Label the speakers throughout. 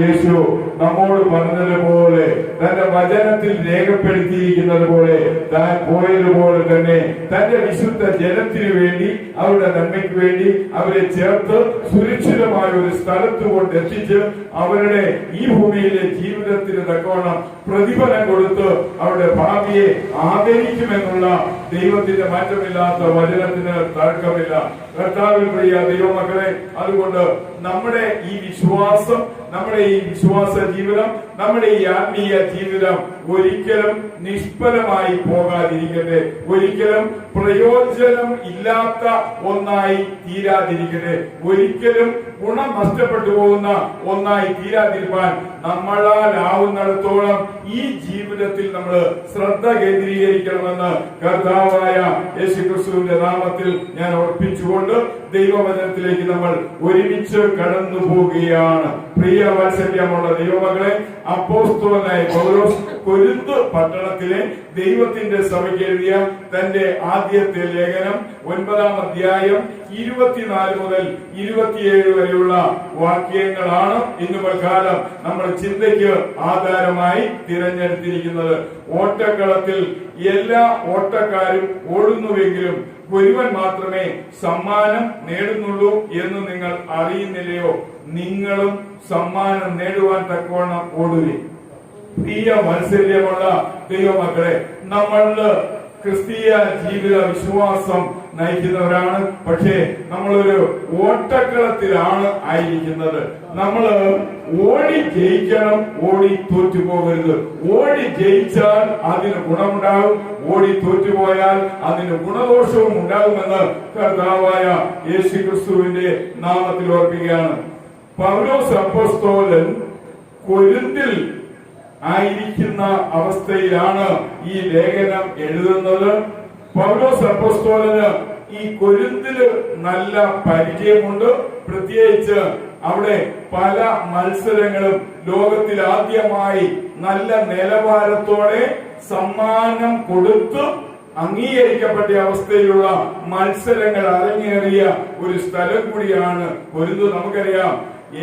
Speaker 1: യേശു നമ്മോട് പറഞ്ഞതുപോലെ തന്റെ വചനത്തിൽ രേഖപ്പെടുത്തിയിരിക്കുന്നത് പോലെ താൻ പോയതുപോലെ തന്നെ തന്റെ വിശുദ്ധ ജനത്തിനു വേണ്ടി അവരുടെ നന്മയ്ക്ക് വേണ്ടി അവരെ ചേർത്ത് സുരക്ഷിതമായ ഒരു സ്ഥലത്ത് കൊണ്ടെത്തിച്ച് അവരുടെ ഈ ഭൂമിയിലെ ജീവിതത്തിന് തക്കവണ്ണം പ്രതിഫലം കൊടുത്ത് അവരുടെ ഭാവിയെ ആദരിക്കുമെന്നുള്ള ദൈവത്തിന്റെ മാറ്റമില്ലാത്ത വചനത്തിന് തർക്കമില്ല. കർത്താവിൽ പ്രിയ ദൈവമക്കളെ, അതുകൊണ്ട് നമ്മുടെ ഈ വിശ്വാസം, നമ്മുടെ ഈ വിശ്വാസ ജീവിതം, നമ്മുടെ ഈ ആത്മീയ ജീവിതം ഒരിക്കലും നിഷ്ഫലമായി പോകാതിരിക്കട്ടെ, ഒരിക്കലും പ്രയോജനം ഇല്ലാത്ത ഒന്നായി തീരാതിരിക്കട്ടെ, ഒരിക്കലും ഗുണം നഷ്ടപ്പെട്ടു പോകുന്ന ഒന്നായി തീരാതിരിക്കാൻ നമ്മളാലാവുന്നിടത്തോളം ഈ ജീവിതത്തിൽ നമ്മൾ ശ്രദ്ധ കേന്ദ്രീകരിക്കണമെന്ന് കർത്താവായ യേശുക്രിസ്തുവിന്റെ നാമത്തിൽ ഞാൻ ഓർപ്പിച്ചുകൊണ്ട് ദൈവവചനത്തിലേക്ക് നമ്മൾ ഒരുമിച്ച് കടന്നു പോവുകയാണ്. പ്രിയ വാത്സല്യമുള്ള ദൈവമക്കളെ, അപ്പോസ്തലനായ പൗലോസ് കൊരിന്ത് പട്ടണത്തിലെ ദൈവത്തിന്റെ സഭയ്ക്ക് എഴുതിയ തന്റെ ആദ്യത്തെ ലേഖനം 9-ാം അധ്യായം 24 മുതൽ 27 വരെയുള്ള വാക്യങ്ങളാണ് ഇന്ന് പൽക്കാലം നമ്മൾ ചിന്തയ്ക്ക് ആധാരമായി തിരഞ്ഞെടുത്തിരിക്കുന്നത്. ഓട്ടക്കളത്തിൽ എല്ലാ ഓട്ടക്കാരും ഓടുന്നുവെങ്കിലും ഒരുവൻ മാത്രമേ സമ്മാനം നേടുന്നുള്ളൂ എന്ന് നിങ്ങൾ അറിയുന്നില്ലയോ? നിങ്ങളും സമ്മാനം നേടുവാൻ തക്കവണ്ണം ഓടുവിൻ. പ്രിയ വാത്സല്യമുള്ള ദൈവമക്കളെ, നമ്മളുടെ ക്രിസ്തീയ ജീവിത വിശ്വാസം നയിക്കുന്നവരാണ്. പക്ഷേ നമ്മളൊരു ഓട്ടക്കളത്തിലാണ് ആയിരിക്കുന്നത്. നമ്മള് ഓടി ജയിക്കണം, ഓടി തോറ്റുപോകരുത്. ഓടി ജയിച്ചാൽ അതിന് ഗുണമുണ്ടാകും, ഓടി തോറ്റുപോയാൽ അതിന് ഗുണദോഷവും ഉണ്ടാകുമെന്ന് കർത്താവായ യേശുക്രിസ്തുവിന്റെ നാമത്തിൽ ഓർപ്പിക്കുകയാണ്. പൗലോസ് അപ്പോസ്തലൻ കൊരിന്തിൽ ആയിരിക്കുന്ന അവസ്ഥയിലാണ് ഈ ലേഖനം എഴുതുന്നത്. പൗലോസ് അപ്പോസ്തലന് ഈ കൊരിന്തില് നല്ല പരിചയമുണ്ട്. പ്രത്യേകിച്ച് അവിടെ പല മത്സരങ്ങളും ലോകത്തിൽ ആദ്യമായി നല്ല നിലവാരത്തോടെ സമ്മാനം കൊടുത്ത് അംഗീകരിക്കപ്പെട്ട അവസ്ഥയിലുള്ള മത്സരങ്ങൾ അരങ്ങേറിയ ഒരു സ്ഥലം കൂടിയാണ് കൊരിന്ത്. നമുക്കറിയാം,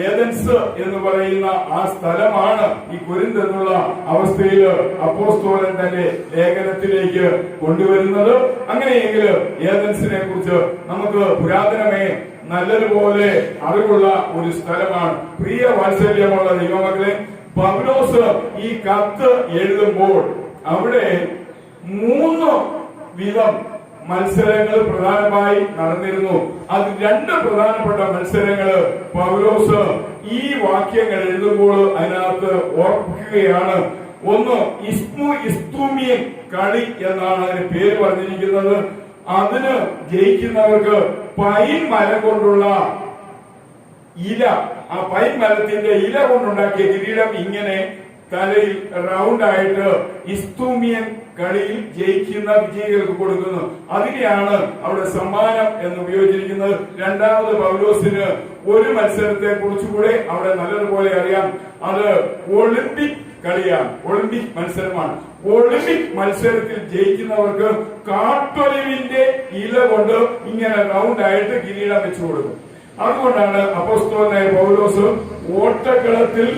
Speaker 1: ഏതൻസ് എന്ന് പറയുന്ന ആ സ്ഥലമാണ് ഈ കൊരിന്ത് എന്നുള്ള അവസ്ഥയിൽ അപ്പോസ്തലൻ തന്റെ ലേഖനത്തിലേക്ക് കൊണ്ടുവരുന്നത്. അങ്ങനെയെങ്കിൽ ഏതൻസിനെ കുറിച്ച് നമുക്ക് പുരാതനമേ നല്ലതുപോലെ അറിവുള്ള ഒരു സ്ഥലമാണ്. പ്രിയ വാത്സല്യമുള്ള ദൈവമക്കളെ, പൗലോസ് ഈ കത്ത് എഴുതുമ്പോൾ അവിടെ 3 വിധം മത്സരങ്ങൾ പ്രധാനമായി നടന്നിരുന്നു. അത് 2 പ്രധാനപ്പെട്ട മത്സരങ്ങള് പൗലോസ് ഈ വാക്യങ്ങൾ എഴുതുമ്പോൾ അതിനകത്ത് ഓർപ്പിക്കുകയാണ്. ഒന്ന് ഇസ്തൂമിയൻ കളി എന്നാണ് അതിന് പേര് പറഞ്ഞിരിക്കുന്നത്. അതിന് ജയിക്കുന്നവർക്ക് പൈൻ മരം കൊണ്ടുള്ള ഇല, ആ പൈൻ മരത്തിന്റെ ഇല കൊണ്ടുണ്ടാക്കിയ കിരീടം ഇങ്ങനെ തലയിൽ റൗണ്ടായിട്ട് ഇസ്തൂമിയൻ കളിയിൽ ജയിക്കുന്ന വിജയികൾക്ക് കൊടുക്കുന്നു. അതിനെയാണ് അവിടെ സമ്മാനം എന്ന് ഉപയോഗിച്ചിരിക്കുന്നത്. രണ്ടാമത് പൗലോസിന് ഒരു മത്സരത്തെ കുറിച്ചുകൂടെ അവിടെ നല്ലതുപോലെ അറിയാം. അത് ഒളിമ്പിക് കളിയാണ്, ഒളിമ്പിക് മത്സരമാണ്. ഒളിമ്പിക് മത്സരത്തിൽ ജയിക്കുന്നവർക്ക് കാട്ടൊലിവിന്റെ ഇല കൊണ്ട് ഇങ്ങനെ റൗണ്ടായിട്ട് കിരീടം വെച്ചു കൊടുക്കും. അതുകൊണ്ടാണ് അപ്പോസ്തലനായ പൗലോസ് ഓട്ടക്കളത്തിൽ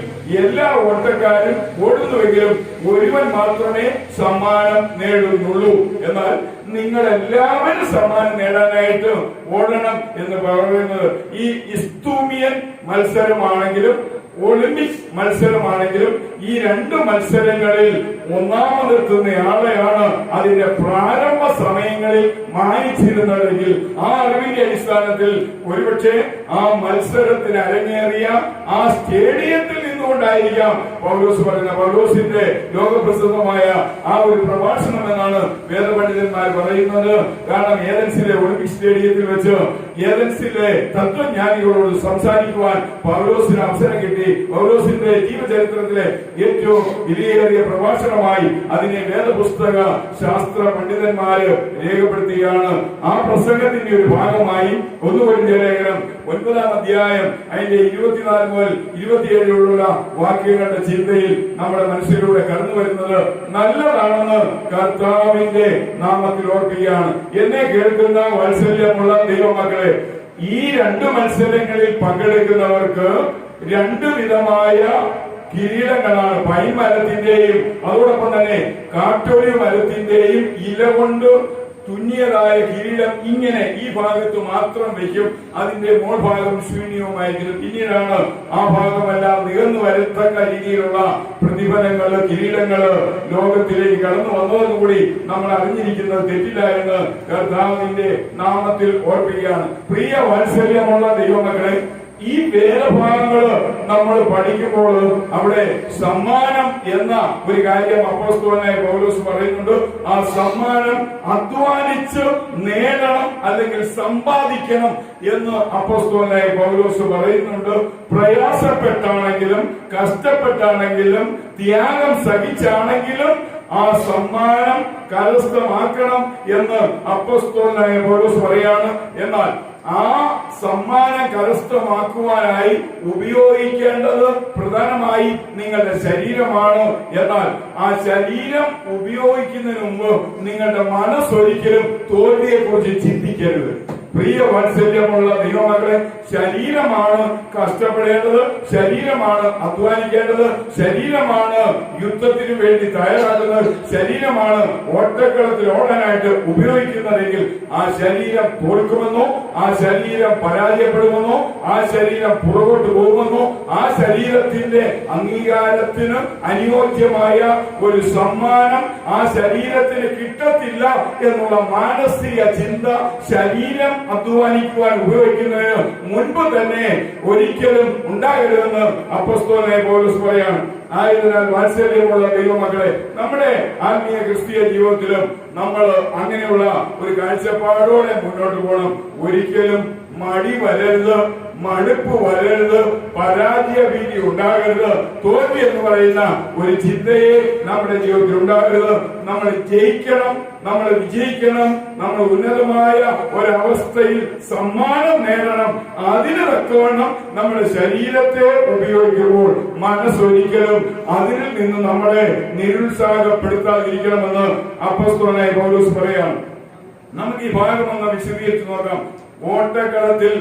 Speaker 1: എല്ലാ ഓട്ടക്കാരും ഓടുന്നുവെങ്കിലും ഒരുവൻ മാത്രമേ സമ്മാനം നേടുന്നുള്ളൂ. എന്നാൽ നിങ്ങൾ എല്ലാവരും സമ്മാനം നേടാനായിട്ട് ഓടണം എന്ന് പറയുന്നത് ഈ ഇസ്തൂമിയൻ മത്സരമാണെങ്കിലും ഒളിമ്പിക്സ് മത്സരമാണെങ്കിലും ഈ 2 മത്സരങ്ങളിൽ ഒന്നാമതെത്തുന്നയാളെയാണ് അതിന്റെ പ്രാരംഭ സമയങ്ങളിൽ മാനിച്ചിരുന്നതെങ്കിൽ ആ അറിവിന്റെ അടിസ്ഥാനത്തിൽ ഒരുപക്ഷെ ആ മത്സരത്തിന് അരങ്ങേറിയ ആ സ്റ്റേഡിയത്തിൽ നിന്നുകൊണ്ടായിരിക്കാം പൗലോസ് പറയുന്ന പൗലോസിന്റെ ലോകപ്രസിദ്ധമായ ആ ഒരു പ്രഭാഷണം എന്നാണ് വേദപണ്ഡിതന്മാർ പറയുന്നത്. കാരണം ഏതൻസിലെ ഒളിമ്പിക് സ്റ്റേഡിയത്തിൽ വെച്ച് ഏതൻസിലെ തത്വജ്ഞാനികളോട് സംസാരിക്കുവാൻ പൗലോസിന് അവസരം കിട്ടി. പൗലോസിന്റെ ജീവചരിത്രത്തിലെ ഏറ്റവും വിലയേറിയ പ്രഭാഷണമായി അതിനെ വേദപുസ്തക ശാസ്ത്ര പണ്ഡിതന്മാര് രേഖപ്പെടുത്തുകയാണ്. ആ പ്രസംഗത്തിന്റെ ഒരു ഭാഗമായി 1 കൊരിന്ത്യർ ലേഖനം 9-ാം അധ്യായം അതിന്റെ 24 മുതൽ 27 വാക്യങ്ങളുടെ ചിന്തയിൽ നമ്മുടെ മനസ്സിലൂടെ കടന്നു വരുന്നത് നല്ലതാണെന്ന് കർത്താവിന്റെ നാമത്തിൽ ഓർപ്പിക്കുകയാണ്. എന്നെ കേൾക്കുന്ന വാത്സല്യമുള്ള ദൈവമക്കളെ, ഈ 2 മത്സരങ്ങളിൽ പങ്കെടുക്കുന്നവർക്ക് രണ്ടു വിധമായ കിരീടങ്ങളാണ്. പൈൻ മരത്തിന്റെയും അതോടൊപ്പം തന്നെ കാറ്റൊലി മരത്തിന്റെയും ഇല കൊണ്ട് തുന്നിയതായ കിരീടം ഇങ്ങനെ ഈ ഭാഗത്ത് മാത്രം വയ്ക്കും. അതിന്റെ മോൾഭാഗം ശൂന്യവുമായിരിക്കും. പിന്നീടാണ് ആ ഭാഗമെല്ലാം നികന്നു വരത്തക്ക രീതിയിലുള്ള പ്രതിഫലങ്ങള്, കിരീടങ്ങള് ലോകത്തിലേക്ക് കടന്നു വന്നതോടുകൂടി നമ്മൾ അറിഞ്ഞിരിക്കുന്നത് തെറ്റില്ല എന്ന് കർത്താവിന്റെ നാമത്തിൽ ഓർപ്പിക്കുകയാണ്. പ്രിയ വാത്സല്യമുള്ള ദൈവമക്കളെ, ഈ വേദഭാഗങ്ങള് നമ്മൾ പഠിക്കുമ്പോൾ അവിടെ സമ്മാനം എന്ന ഒരു കാര്യം അപ്പോസ്തലനായ പൗലോസ് പറയുന്നുണ്ട്. ആ സമ്മാനം അധ്വാനിച്ച് നേടണം അല്ലെങ്കിൽ സമ്പാദിക്കണം എന്ന് അപ്പോസ്തലനായ പൗലോസ് പറയുന്നുണ്ട്. പ്രയാസപ്പെട്ടാണെങ്കിലും കഷ്ടപ്പെട്ടാണെങ്കിലും ത്യാഗം സഹിച്ചാണെങ്കിലും ആ സമ്മാനം കരസ്ഥമാക്കണം എന്ന് അപ്പോസ്തലനായ പൗലോസ് പറയാണ്. എന്നാൽ ആ സമ്മാനം കരസ്ഥമാക്കുവാനായി ഉപയോഗിക്കേണ്ടത് പ്രധാനമായി നിങ്ങളുടെ ശരീരമാണ്. എന്നാൽ ആ ശരീരം ഉപയോഗിക്കുന്നതിന് മുമ്പ് നിങ്ങളുടെ മനസ്സൊരിക്കലും തോൽവിയെ കുറിച്ച് ചിന്തിക്കരുത്. പ്രിയ വാത്സല്യമുള്ള ദൈവമക്കളെ, ശരീരമാണ് കഷ്ടപ്പെടേണ്ടത്, ശരീരമാണ് അധ്വാനിക്കേണ്ടത്, ശരീരമാണ് യുദ്ധത്തിന് വേണ്ടി തയ്യാറാക്കുന്നത്, ശരീരമാണ് ഓട്ടക്കളത്തിൽ ഓടാനായിട്ട് ഉപയോഗിക്കുന്നതെങ്കിൽ ആ ശരീരം തോൽക്കുമെന്നോ, ആ ശരീരം പരാജയപ്പെടുമെന്നോ, ആ ശരീരം പുറകോട്ട് പോകുമെന്നോ, ആ ശരീരത്തിന്റെ അംഗീകാരത്തിന് അനുയോജ്യമായ ഒരു സമ്മാനം ആ ശരീരത്തിന് കിട്ടത്തില്ല എന്നുള്ള മാനസിക ചിന്ത ശരീരം അധ്വാനിക്കുവാൻ ഉപയോഗിക്കുന്നതിന് മുൻപ് തന്നെ ഒരിക്കലും ഉണ്ടാകരുതെന്ന് അപ്പോസ്തലനായ പൗലോസ് പറയാണ്. ആയതിനാൽ വാത്സല്യമുള്ള ദൈവമക്കളെ, നമ്മുടെ ആത്മീയ ക്രിസ്തീയ ജീവിതത്തിലും നമ്മൾ അങ്ങനെയുള്ള ഒരു കാഴ്ചപ്പാടോടെ മുന്നോട്ട് പോകണം. ഒരിക്കലും മടി വരരുത്, മടുപ്പ് വരരുത്, പരാജയ ഭീതി ഉണ്ടാകരുത്, തോൽവി എന്ന് പറയുന്ന ഒരു ചിന്തയെ നമ്മുടെ ജീവിതത്തിൽ ഉണ്ടാകരുത്. നമ്മൾ ജയിക്കണം, നമ്മൾ വിജയിക്കണം, നമ്മൾ ഉന്നതമായ ഒരവസ്ഥയിൽ സമ്മാനം നേടണം. അതിന് തക്കവണ്ണം നമ്മുടെ ശരീരത്തെ ഉപയോഗിക്കുമ്പോൾ മനസ്സൊരിക്കലും അതിൽ നിന്ന് നമ്മളെ നിരുത്സാഹപ്പെടുത്താതിരിക്കണമെന്ന് അപ്പോസ്തലനായ പൗലോസ് പറയാം. നമുക്ക് ഈ ഭാഗം ഒന്ന് വിശദീകരിച്ച് നോക്കാം. ഓട്ടക്കളത്തിൽ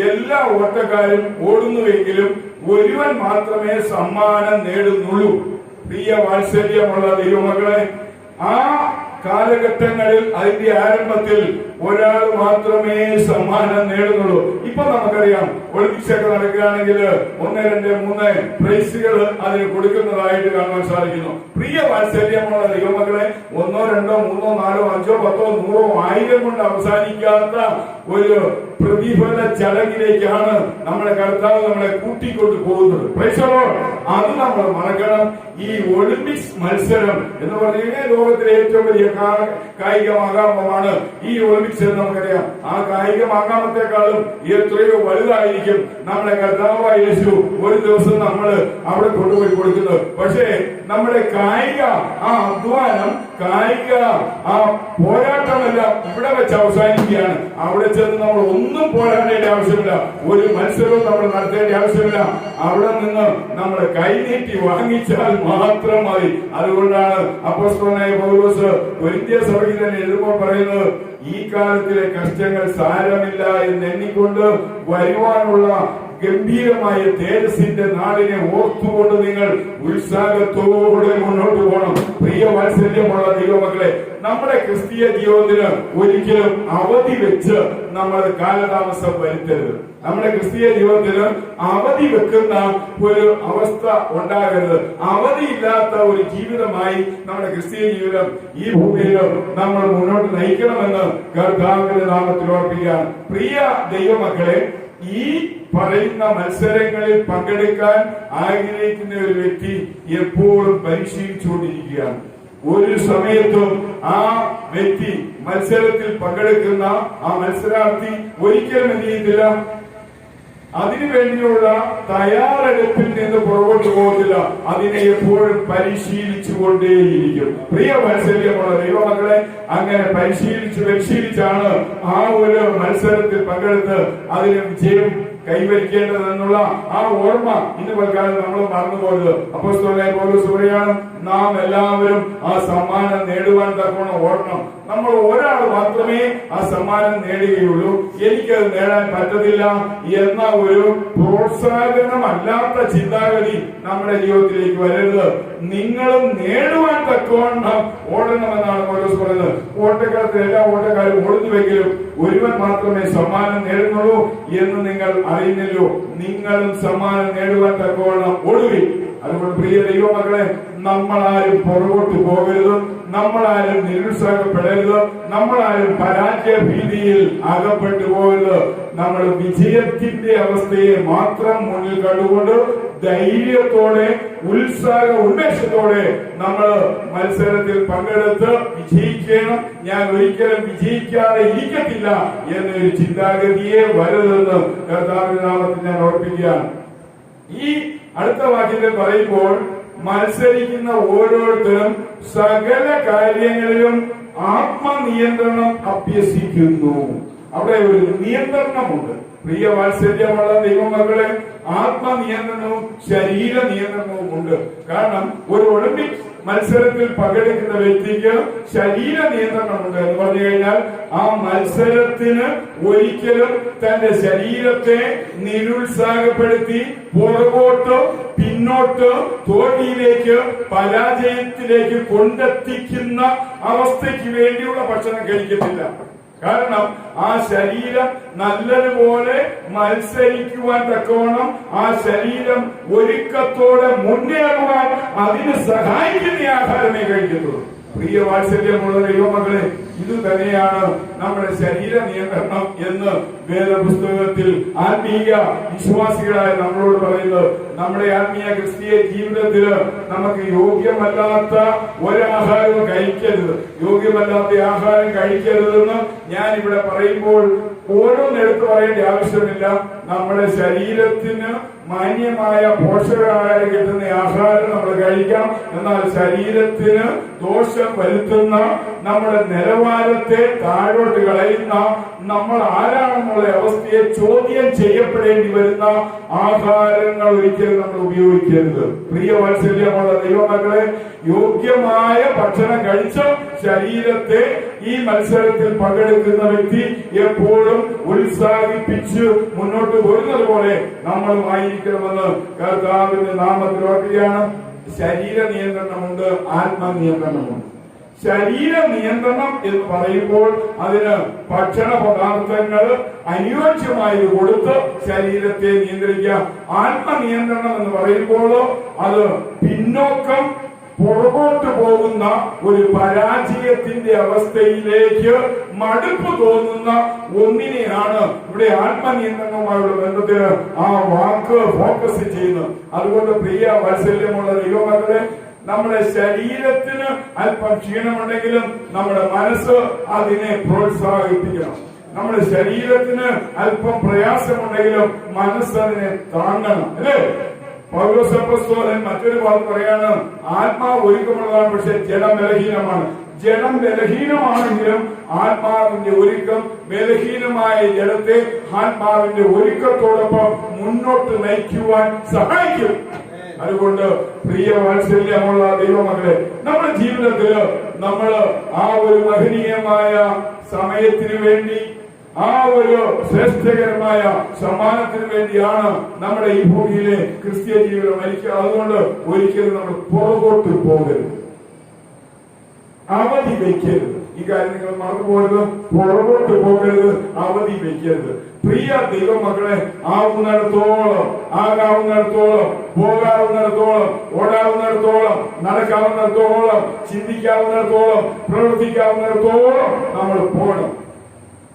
Speaker 1: എല്ലാ ഓട്ടക്കാരും ഓടുന്നുവെങ്കിലും ഒരുവൻ മാത്രമേ സമ്മാനം നേടുന്നുള്ളൂ. പ്രിയ വാത്സല്യമുള്ള ദൈവമക്കളെ, ആ കാലഘട്ടങ്ങളിൽ അതിന്റെ ആരംഭത്തിൽ ഒരാൾ മാത്രമേ സമ്മാനം നേടുന്നുള്ളൂ. ഇപ്പൊ നമുക്കറിയാം, ഒളിമ്പിക്സ് ഒക്കെ നടക്കുകയാണെങ്കിൽ 1, 2, 3 പ്രൈസുകൾ അതിന് കൊടുക്കുന്നതായിട്ട് കാണാൻ സാധിക്കുന്നു. പ്രിയ വാത്സല്യമുള്ള ദൈവമക്കളെ, 1, 2, 3, 4, 5, 10, 100, 1000 കൊണ്ട് അവസാനിക്കാത്ത ഒരു പ്രതിഫല ചടങ്ങിലേക്കാണ് നമ്മുടെ കർത്താവ് നമ്മളെ കൂട്ടിക്കൊണ്ട് പോകുന്നത്. അത് നമ്മൾ മറക്കണം. ഈ ഒളിമ്പിക്സ് മത്സരം എന്ന് പറഞ്ഞു കഴിഞ്ഞാൽ ലോകത്തിലെ ഏറ്റവും വലിയ കായിക മാകാമമാണ് ഈ ഒളിമ്പിക്സ് എന്ന് നമുക്കറിയാം. ആ കായിക മാകാമത്തെക്കാളും എത്രയോ വലുതായിരിക്കും നമ്മുടെ കർത്താവായ യേശു ഒരു ദിവസം നമ്മൾ അവിടെ കൊണ്ടുപോയി കൊടുക്കുന്നത്. പക്ഷേ നമ്മുടെ കായിക ആ അധ്വാനം, കായിക ആ പോരാട്ടമെല്ലാം ഇവിടെ വെച്ച് അവസാനിക്കുകയാണ്. അവിടെ ചെന്ന് നമ്മൾ ഒന്നും പോരാടേണ്ട ആവശ്യമില്ല, ഒരു മത്സരവും നമ്മൾ നടത്തേണ്ട ആവശ്യമില്ല. അവിടെ നിന്ന് നമ്മൾ കൈനീട്ടി വാങ്ങിച്ചാൽ മാത്രം മതി. അതുകൊണ്ടാണ് അപ്പോസ്തലനായ പൗലോസ് കൊരിന്ത്യ സഭയിൽ തന്നെ എഴുതുമ്പോൾ പറയുന്നത്, ഈ കാലത്തിലെ കഷ്ടങ്ങൾ സാരമില്ല എന്ന് എണ്ണിക്കൊണ്ട് വരുവാനുള്ള ഗംഭീരമായ തേജസ്സിന്റെ നാടിനെ ഓർത്തുകൊണ്ട് നിങ്ങൾ ഉത്സാഹത്തോടെ മുന്നോട്ട് പോകണം. പ്രിയ വാത്സല്യമുള്ള ദൈവമക്കളെ, നമ്മുടെ ക്രിസ്തീയ ജീവിതത്തിന് ഒരിക്കലും അവധി വെച്ച് നമ്മൾ കാലതാമസം വരുത്തരുത്. നമ്മുടെ ക്രിസ്തീയ ജീവിതത്തിന് അവധി വെക്കുന്ന ഒരു അവസ്ഥ ഉണ്ടാകരുത്. അവധിയില്ലാത്ത ഒരു ജീവിതമായി നമ്മുടെ ക്രിസ്തീയ ജീവിതം ഈ ഭൂമിയിൽ നമ്മൾ മുന്നോട്ട് നയിക്കണമെന്ന് കർത്താവിന്റെ നാമത്തിൽ ഓർപ്പിക്കുകയാണ്. പ്രിയ ദൈവമക്കളെ, ഈ പറയുന്ന മത്സരങ്ങളിൽ പങ്കെടുക്കാൻ ആഗ്രഹിക്കുന്ന ഒരു വ്യക്തി എപ്പോഴും പരിശീലിച്ചുകൊണ്ടിരിക്കുകയാണ്. ഒരു സമയത്തും ആ വ്യക്തി മത്സരത്തിൽ പങ്കെടുക്കുന്ന ആ മത്സരാർത്ഥി ഒരിക്കലും എന്ത് ചെയ്യത്തില്ല, അതിനു വേണ്ടിയുള്ള തയ്യാറെടുപ്പിൽ നിന്ന് പുറകോട്ട് പോകത്തില്ല. അതിനെ എപ്പോഴും പരിശീലിച്ചുകൊണ്ടേയിരിക്കും. പ്രിയ വാത്സല്യമുള്ള ദൈവമക്കളെ, അങ്ങനെ പരിശീലിച്ചാണ് ആ ഒരു മത്സരത്തിൽ പങ്കെടുത്ത് അതിന് വിജയം കൈവരിക്കേണ്ടതെന്നുള്ള ആ ഓർമ്മ ഇന്ന് പൽക്കാലം നമ്മൾ മറന്നുപോയത്. അപ്പോസ്തലനായ പൗലോസ് പറയാണ്, നാം എല്ലാവരും ആ സമ്മാനം നേടുവാൻ തക്കവണ്ണം ഓടണം. നമ്മൾ ഒരാൾ മാത്രമേ ആ സമ്മാനം നേടുകയുള്ളൂ, എനിക്കത് നേടാൻ പറ്റത്തില്ല എന്ന ഒരു പ്രോത്സാഹനമല്ലാത്ത ചിന്താഗതി നമ്മുടെ ജീവിതത്തിലേക്ക് വരരുത്. നിങ്ങളും നേടുവാൻ തക്കവണ്ണം ഓടണമെന്നാണ് പൗലോസ് പറയുന്നത്. ഓട്ടക്കാലത്ത് എല്ലാ ഓട്ടക്കാരും ഓടുന്നുവെങ്കിലും ഒരുവൻ മാത്രമേ സമ്മാനം നേടുന്നുള്ളൂ എന്ന് നിങ്ങൾ അറിയുന്നല്ലോ. നിങ്ങളും സമ്മാനം നേടുവാൻ തക്കവണ്ണം ഓടുവിൻ. അതുകൊണ്ട് പ്രിയ ദൈവമക്കളെ, നമ്മളാരും പുറകോട്ട് പോകരുത്, നമ്മളാരും നിരുത്സാഹപ്പെടരുത്, നമ്മളാരും പരാജയ ഭീതിയിൽ അകപ്പെട്ടു പോകരുത്. നമ്മൾ വിജയത്തിന്റെ അവസ്ഥയെ മാത്രം മുന്നിൽ കണ്ടുകൊണ്ട് ധൈര്യത്തോടെ ഉന്മേഷത്തോടെ നമ്മൾ മത്സരത്തിൽ പങ്കെടുത്ത് വിജയിക്കണം. ഞാൻ ഒരിക്കലും വിജയിക്കാതെ ഇരിക്കത്തില്ല എന്നൊരു ചിന്താഗതിയെ വരരുതെന്ന് കർത്താവിന്റെ നാമത്തിൽ ഞാൻ ഓർപ്പിക്കുകയാണ്. ഈ അടുത്ത വാക്യത്തിൽ പറയുമ്പോൾ മത്സരിക്കുന്ന ഓരോരുത്തരും സകല കാര്യങ്ങളിലും ആത്മനിയന്ത്രണം അഭ്യസിക്കുന്നു. അവിടെ ഒരു നിയന്ത്രണമുണ്ട്. പ്രിയ വാത്സല്യമുള്ള ദൈവമക്കളെ, ആത്മനിയന്ത്രണവും ശരീര നിയന്ത്രണവും ഉണ്ട്. കാരണം ഒരു ഒളിമ്പിക്സ് മത്സരത്തിൽ പങ്കെടുക്കുന്ന വ്യക്തിക്ക് ശരീര നിയന്ത്രണമുണ്ട് എന്ന് പറഞ്ഞു കഴിഞ്ഞാൽ ആ മത്സരത്തിന് ഒരിക്കലും തന്റെ ശരീരത്തെ നിരുത്സാഹപ്പെടുത്തി പുറകോട്ട് പിന്നോട്ട് തോൽവിയിലേക്ക് പരാജയത്തിലേക്ക് കൊണ്ടെത്തിക്കുന്ന അവസ്ഥയ്ക്ക് വേണ്ടിയുള്ള ഭക്ഷണം കഴിക്കത്തില്ല. കാരണം ആ ശരീരം നല്ലതുപോലെ മത്സരിക്കുവാൻ തക്കവണ്ണം ആ ശരീരം ഒരുക്കത്തോടെ മുന്നേറുവാൻ അതിന് സഹായിക്കുന്ന ആഹാരമേ കഴിക്കത്തുള്ളൂ. പ്രിയ വാത്സല്യമുള്ള ദൈവമക്കളെ, ഇത് തന്നെയാണ് നമ്മുടെ ശരീര നിയന്ത്രണം എന്ന് വേദപുസ്തകത്തിൽ ആത്മീയ വിശ്വാസികളായ നമ്മളോട് പറയുന്നത്. നമ്മുടെ ആത്മീയ ക്രിസ്തീയ ജീവിതത്തില് നമുക്ക് യോഗ്യമല്ലാത്ത ഒരാഹാരവും കഴിക്കരുത്, യോഗ്യമല്ലാത്ത ആഹാരം കഴിക്കരുതെന്ന് ഞാൻ ഇവിടെ പറയുമ്പോൾ ഓരോന്നെടുത്ത് പറയേണ്ട ആവശ്യമില്ല. നമ്മുടെ ശരീരത്തിന് മാന്യമായ പോഷകാഹാരം കിട്ടുന്ന ആഹാരം നമ്മൾ കഴിക്കാം. എന്നാൽ ശരീരത്തിന് ദോഷം വരുത്തുന്ന, നമ്മുടെ നിലവാരത്തെ താഴോട്ട് കളയുന്ന, നമ്മൾ ആരാണെന്നുള്ള അവസ്ഥയെ ചോദ്യം ചെയ്യപ്പെടേണ്ടി വരുന്ന ആഹാരങ്ങൾ ഒരിക്കലും നമ്മൾ ഉപയോഗിക്കരുത്. പ്രിയ വാത്സല്യമുള്ള ദൈവമക്കളെ, യോഗ്യമായ ഭക്ഷണം കഴിച്ച് ശരീരത്തെ ഈ മത്സരത്തിൽ പങ്കെടുക്കുന്ന വ്യക്തി എപ്പോഴും ഉത്സാഹിപ്പിച്ച് മുന്നോട്ട് വരുന്നത് പോലെ നമ്മളും ആയിരിക്കണമെന്ന് കർത്താവിന്റെ നാമത്തിൽ ഓർക്കുകയാണ്. ശരീര നിയന്ത്രണമുണ്ട്, ആത്മനിയന്ത്രണമുണ്ട്. ശരീര നിയന്ത്രണം എന്ന് പറയുമ്പോൾ അതിന് ഭക്ഷണ പദാർത്ഥങ്ങൾ അനുയോജ്യമായി കൊടുത്ത് ശരീരത്തെ നിയന്ത്രിക്കാം. ആത്മനിയന്ത്രണം എന്ന് പറയുമ്പോൾ അത് പിന്നോക്കം പുറകോട്ട് പോകുന്ന ഒരു പരാജയത്തിന്റെ അവസ്ഥയിലേക്ക് മടുപ്പ് തോന്നുന്ന ഒന്നിനെയാണ് ഇവിടെ ആത്മനിയന്ത്രണവുമായുള്ള ബന്ധത്തിന് ആ വാക്ക് ഫോക്കസ് ചെയ്യുന്നത്. അതുകൊണ്ട് പ്രിയ വാത്സല്യമുള്ള ദൈവമക്കളെ, നമ്മുടെ ശരീരത്തിന് അല്പം ക്ഷീണമുണ്ടെങ്കിലും നമ്മുടെ മനസ്സ് അതിനെ പ്രോത്സാഹിപ്പിക്കണം. നമ്മുടെ ശരീരത്തിന് അല്പം പ്രയാസമുണ്ടെങ്കിലും മനസ്സ് അതിനെ താങ്ങണം, അല്ലേ? പൗലോസ് അപ്പോസ്തലൻ മറ്റൊരു വാക്ക് പറയാണ്, ആത്മാവ് ഒരുക്കമുള്ളതാണ്, പക്ഷെ ജഡം ബലഹീനമാണ്. ജഡം ബലഹീനമാണെങ്കിലും ആത്മാവിന്റെ ഒരുക്കം ബലഹീനമായ ജഡത്തെ ആത്മാവിന്റെ ഒരുക്കത്തോടൊപ്പം മുന്നോട്ട് നയിക്കുവാൻ സഹായിക്കും. അതുകൊണ്ട് പ്രിയ വാത്സല്യമുള്ള ദൈവമക്കളെ, നമ്മുടെ ജീവിതത്തിൽ നമ്മൾ ആ ഒരു മഹനീയമായ സമയത്തിന് വേണ്ടി, ആ ഒരു ശ്രേഷ്ഠകരമായ സമ്മാനത്തിന് വേണ്ടിയാണ് നമ്മുടെ ഈ ഭൂമിയിലെ ക്രിസ്ത്യ ജീവിതം മരിക്കുക. അതുകൊണ്ട് ഒരിക്കലും നമ്മൾ പുറകോട്ട് പോകരുത്, അവധി വയ്ക്കരുത്. ഈ കാര്യം നിങ്ങൾ മറന്നുപോകരുത്. പുറകോട്ട് പോകരുത്, അവധി വയ്ക്കരുത്. പ്രിയ ദൈവമക്കളെ, ആവുന്നിടത്തോളം, ആകാവുന്നിടത്തോളം, പോകാവുന്നിടത്തോളം, ഓടാവുന്നിടത്തോളം, നടക്കാവുന്നിടത്തോളം, ചിന്തിക്കാവുന്നിടത്തോളം, പ്രവർത്തിക്കാവുന്നിടത്തോളം നമ്മൾ പോകണം.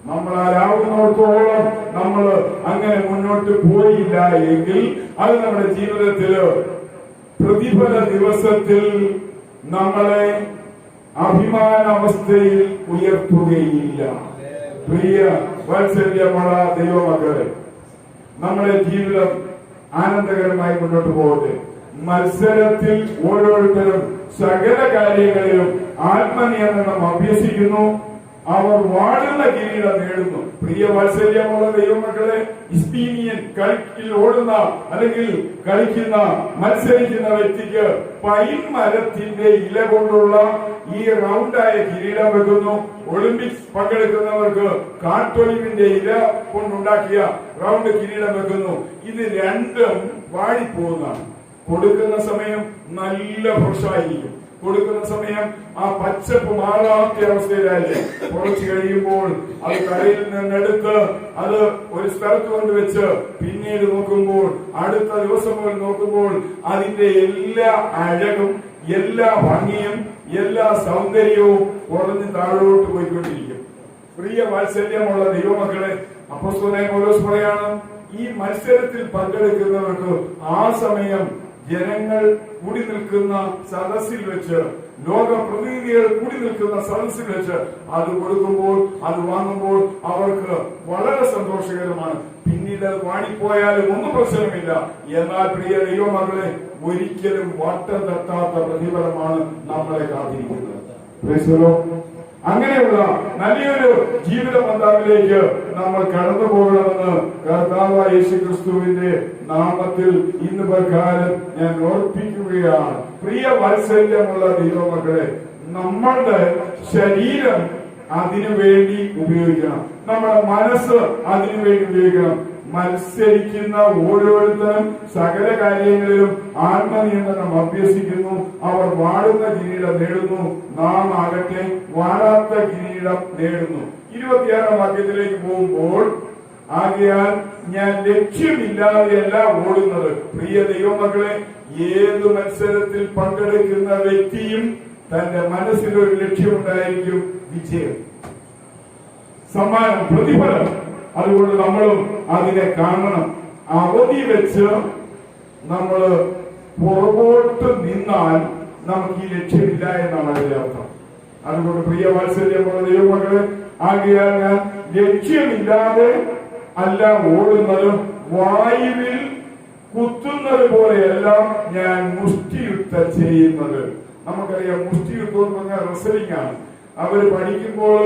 Speaker 1: നമ്മളാലാവുന്നിടത്തോളം നമ്മൾ അങ്ങനെ മുന്നോട്ട് പോയില്ല എങ്കിൽ അത് നമ്മുടെ ജീവിതത്തില് പ്രതിഫല ദിവസത്തിൽ നമ്മളെ അഭിമാനാവസ്ഥയിൽ ഉയർത്തുകയില്ല. പ്രിയ വാത്സല്യമുള്ള ദൈവമക്കളെ, നമ്മുടെ ജീവിതം ആനന്ദകരമായി മുന്നോട്ട് പോകട്ടെ. മത്സരത്തിൽ ഓരോരുത്തരും സകല കാര്യങ്ങളിലും ആത്മനിയന്ത്രണം അഭ്യസിക്കുന്നു. അവർ വാഴുന്ന കിരീടം നേടുന്നു. പ്രിയ വാത്സല്യമുള്ള ദൈവമക്കളെ, ഇസ്പീനിയൻ കളിയിൽ ഓടുന്ന അല്ലെങ്കിൽ കളിക്കുന്ന മത്സരിക്കുന്ന വ്യക്തിക്ക് പൈൻ മരത്തിന്റെ ഇല കൊണ്ടുള്ള ഈ റൗണ്ടായ കിരീടം വെക്കുന്നു. ഒളിമ്പിക്സ് പങ്കെടുക്കുന്നവർക്ക് കാട്ടൊലിവിന്റെ ഇല കൊണ്ടുണ്ടാക്കിയ റൗണ്ട് കിരീടം വെക്കുന്നു. ഇത് രണ്ടും വാടിപ്പോകുന്നതാണ്. കൊടുക്കുന്ന സമയം നല്ല ഫ്രഷായിരിക്കും. കൊടുക്കുന്ന സമയം ആ പച്ചപ്പ് മാറാത്ത അവസ്ഥയിലായി കുറച്ച് കഴിയുമ്പോൾ അത് കരയിൽ നിന്നെടുത്ത് അത് ഒരു സ്ഥലത്ത് കൊണ്ടുവച്ച് പിന്നീട് നോക്കുമ്പോൾ, അടുത്ത ദിവസം പോലും നോക്കുമ്പോൾ അതിന്റെ എല്ലാ അഴകും എല്ലാ ഭംഗിയും എല്ലാ സൗന്ദര്യവും കുറഞ്ഞ് താഴോട്ട് പോയിക്കൊണ്ടിരിക്കും. പ്രിയ വാത്സല്യമുള്ള ദൈവമക്കളെ, അപ്പോസ്തലനായ പൗലോസ് പറയാണ്, ഈ മത്സരത്തിൽ പങ്കെടുക്കുന്നവർക്ക് ആ സമയം ജനങ്ങൾ കൂടി നിൽക്കുന്ന സദസ്സിൽ വെച്ച്, ലോക പ്രതിനിധികൾ കൂടി നിൽക്കുന്ന സദസ്സിൽ വെച്ച് അത് കൊടുക്കുമ്പോൾ, അത് വാങ്ങുമ്പോൾ അവർക്ക് വളരെ സന്തോഷകരമാണ്. പിന്നീട് അത് വാങ്ങിപ്പോയാലും ഒന്നും പ്രശ്നമില്ല. എന്നാൽ പ്രിയ ദൈവമക്കളെ, ഒരിക്കലും വട്ടം തട്ടാത്ത പ്രതിഫലമാണ് നമ്മളെ കാത്തിരിക്കുന്നത്. അങ്ങനെയുള്ള നല്ലൊരു ജീവിത പന്താവിലേക്ക് നമ്മൾ കടന്നു പോകണമെന്ന് കർത്താവായ യേശുക്രിസ്തുവിന്റെ നാമത്തിൽ ഇന്ന് പ്രകാരം ഞാൻ ഓർപ്പിക്കുകയാണ്. പ്രിയ വാത്സല്യമുള്ള ദൈവമക്കളെ, നമ്മളുടെ ശരീരം അതിനുവേണ്ടി ഉപയോഗിക്കണം, നമ്മുടെ മനസ്സ് അതിനുവേണ്ടി ഉപയോഗിക്കണം. മത്സരിക്കുന്ന ഓരോരുത്തരും സകല കാര്യങ്ങളിലും ആത്മനിയന്ത്രണം അഭ്യസിക്കുന്നു. അവർ വാടുന്ന കിരീടം നേടുന്നു, നാം ആകട്ടെ വാടാത്ത കിരീടം നേടുന്നു. 26-ാം വാക്യത്തിലേക്ക് പോകുമ്പോൾ, ആകയാൽ ഞാൻ ലക്ഷ്യമില്ലാതെയല്ല ഓടുന്നത്. പ്രിയ ദൈവമക്കളെ, ഏത് മത്സരത്തിൽ പങ്കെടുക്കുന്ന വ്യക്തിയും തന്റെ മനസ്സിലൊരു ലക്ഷ്യമുണ്ടായിരിക്കും, വിജയം, സമ്മാനം, പ്രതിഫലം. അതുകൊണ്ട് നമ്മളും അതിനെ കാണണം. അവധി വെച്ച് നമ്മൾ പുറകോട്ട് നിന്നാൽ നമുക്ക് ഈ ലക്ഷ്യമില്ല എന്നാണ് അതിന്റെ അർത്ഥം. അതുകൊണ്ട് പ്രിയ വാത്സല്യമുള്ള ദൈവമക്കളെ, ആകയാൽ ഞാൻ ലക്ഷ്യമില്ലാതെ അല്ല ഓടുന്നത്, വായുവിൽ കുത്തുന്നത് പോലെയല്ല ഞാൻ മുഷ്ടിയുദ്ധം ചെയ്യുന്നത്. നമുക്കറിയാം, മുഷ്ടിയുദ്ധം എന്ന് പറഞ്ഞാൽ റെസ്ലിംഗ് ആണ്. അവര് പഠിക്കുമ്പോൾ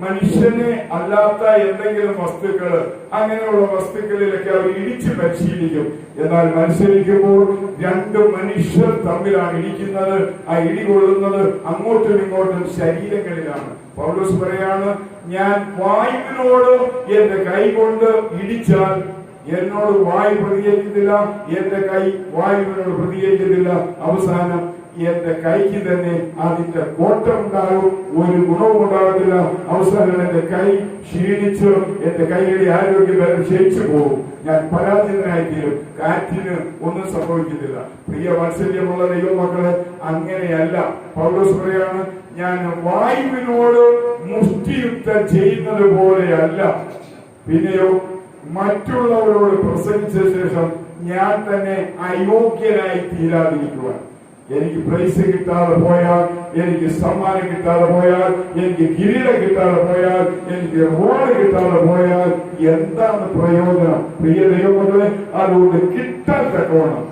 Speaker 1: മനുഷ്യനെ അല്ലാത്ത എന്തെങ്കിലും വസ്തുക്കൾ, അങ്ങനെയുള്ള വസ്തുക്കളിലൊക്കെ അവർ ഇടിച്ച് പരിശീലിക്കും. എന്നാൽ മത്സരിക്കുമ്പോൾ രണ്ട് മനുഷ്യർ തമ്മിലാണ് ഇടിക്കുന്നത്. ആ ഇടി കൊള്ളുന്നത് അങ്ങോട്ടും ഇങ്ങോട്ടും ശരീരങ്ങളിലാണ്. പൗലോസ് പറയാണ്, ഞാൻ വായുവിനോട് എന്റെ കൈ കൊണ്ട് ഇടിച്ചാൽ എന്നോട് വായു പ്രതികരിക്കുന്നില്ല, എന്റെ കൈ വായുവിനോട് പ്രതികരിക്കുന്നില്ല. അവസാനം എന്റെ കൈക്ക് തന്നെ അതിന്റെ കോട്ടമുണ്ടാകും, ഒരു ഗുണവും ഉണ്ടാകത്തില്ല. അവസാനം എന്റെ കൈ ക്ഷീണിച്ച് എന്റെ കൈയുടെ ആരോഗ്യം ക്ഷയിച്ചു പോകും. ഞാൻ പരാജിതനായി തീരും. കാറ്റിന് ഒന്നും സംഭവിക്കുന്നില്ല. പ്രിയ വാത്സല്യമുള്ള ദൈവമക്കളെ, അങ്ങനെയല്ല. പൗലോസ് പറയാണ്, ഞാൻ വായുവിനോട് മുഷ്ടിയുദ്ധം ചെയ്യുന്നത് പോലെയല്ല. പിന്നെയോ മറ്റുള്ളവരോട് പ്രസംഗിച്ച ശേഷം ഞാൻ തന്നെ അയോഗ്യനായി തീരാതിരിക്കുവാൻ. എനിക്ക് പ്രൈസ് കിട്ടാതെ പോയാൽ, എനിക്ക് സമ്മാനം കിട്ടാതെ പോയാൽ, എനിക്ക് കിരീടം കിട്ടാതെ പോയാൽ, എനിക്ക് റിവാർഡ് കിട്ടാതെ പോയാൽ എന്താണ് പ്രയോജനം? പ്രിയ ദൈവമക്കളെ, അതുകൊണ്ട് കിട്ടാൻ തക്കവണ്ണം